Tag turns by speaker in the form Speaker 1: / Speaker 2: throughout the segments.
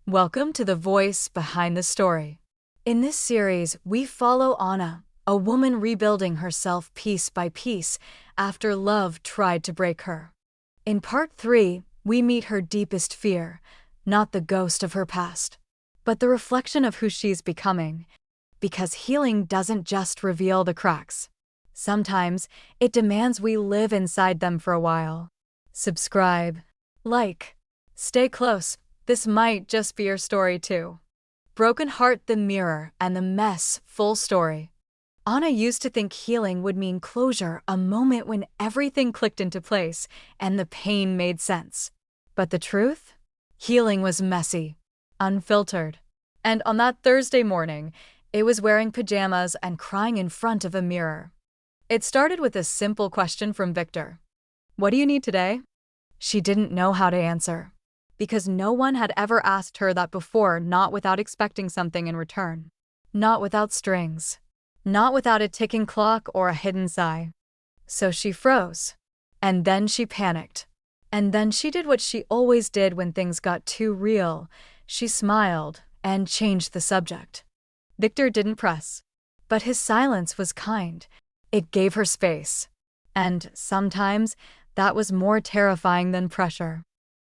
Speaker 1: Welcome to the voice behind the story. In this series, we follow Anna, a woman rebuilding herself piece by piece after love tried to break her. In part 3, we meet her deepest fear, not the ghost of her past, but the reflection of who she's becoming, because healing doesn't just reveal the cracks. Sometimes, it demands we live inside them for a while. Subscribe, like, stay close. This might just be your story too. Broken Heart, The Mirror, and The Mess, full story. Anna used to think healing would mean closure, a moment when everything clicked into place and the pain made sense. But the truth? Healing was messy, unfiltered. And on that Thursday morning, it was wearing pajamas and crying in front of a mirror. It started with a simple question from Victor. "What do you need today?" She didn't know how to answer, because no one had ever asked her that before, not without expecting something in return. Not without strings. Not without a ticking clock or a hidden sigh. So she froze. And then she panicked. And then she did what she always did when things got too real. She smiled and changed the subject. Victor didn't press. But his silence was kind. It gave her space. And sometimes, that was more terrifying than pressure.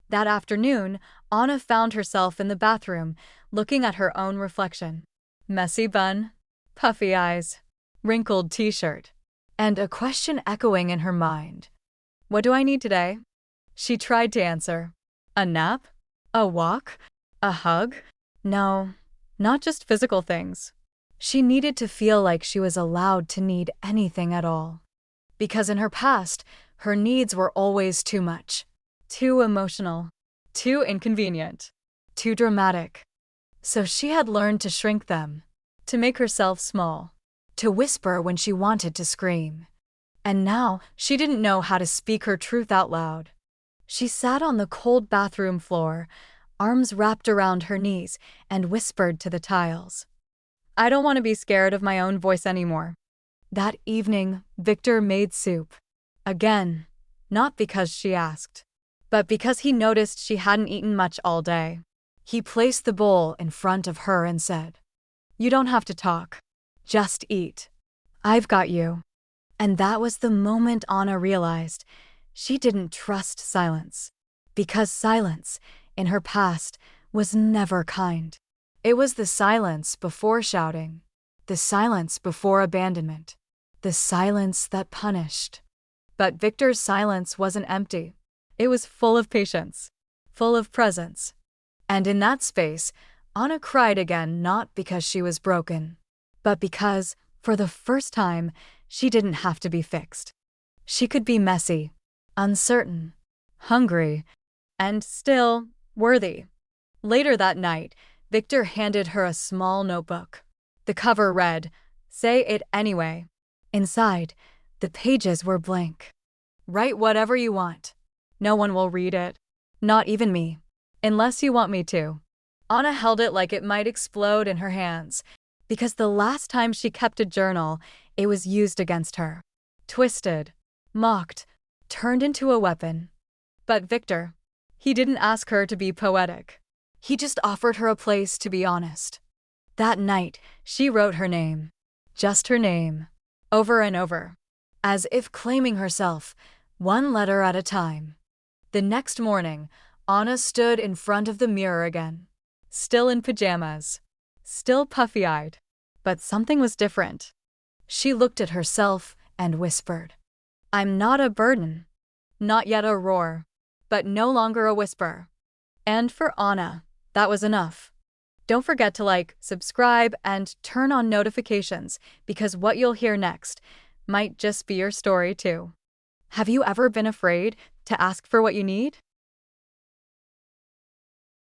Speaker 1: That afternoon, Anna found herself in the bathroom, looking at her own reflection. Messy bun, puffy eyes, wrinkled t-shirt, and a question echoing in her mind. What do I need today? She tried to answer. A nap? A walk? A hug? No, not just physical things. She needed to feel like she was allowed to need anything at all. Because in her past, her needs were always too much. Too emotional, too inconvenient, too dramatic. So she had learned to shrink them, to make herself small, to whisper when she wanted to scream. And now she didn't know how to speak her truth out loud. She sat on the cold bathroom floor, arms wrapped around her knees, and whispered to the tiles. I don't want to be scared of my own voice anymore. That evening, Victor made soup. Again, not because she asked, but because he noticed she hadn't eaten much all day. He placed the bowl in front of her and said, "You don't have to talk. Just eat. I've got you." And that was the moment Anna realized she didn't trust silence. Because silence, in her past, was never kind. It was the silence before shouting, the silence before abandonment, the silence that punished. But Victor's silence wasn't empty. It was full of patience, full of presence. And in that space, Anna cried again, not because she was broken, but because, for the first time, she didn't have to be fixed. She could be messy, uncertain, hungry, and still worthy. Later that night, Victor handed her a small notebook. The cover read, "Say it anyway." Inside, the pages were blank. Write whatever you want. No one will read it. Not even me. Unless you want me to. Anna held it like it might explode in her hands, because the last time she kept a journal, it was used against her. Twisted, mocked, turned into a weapon. But Victor, he didn't ask her to be poetic. He just offered her a place to be honest. That night, she wrote her name. Just her name. Over and over. As if claiming herself, one letter at a time. The next morning, Anna stood in front of the mirror again. Still in pajamas. Still puffy-eyed. But something was different. She looked at herself and whispered, "I'm not a burden." Not yet a roar. But no longer a whisper. And for Anna, that was enough. Don't forget to like, subscribe, and turn on notifications, because what you'll hear next might just be your story too. Have you ever been afraid to ask for what you need?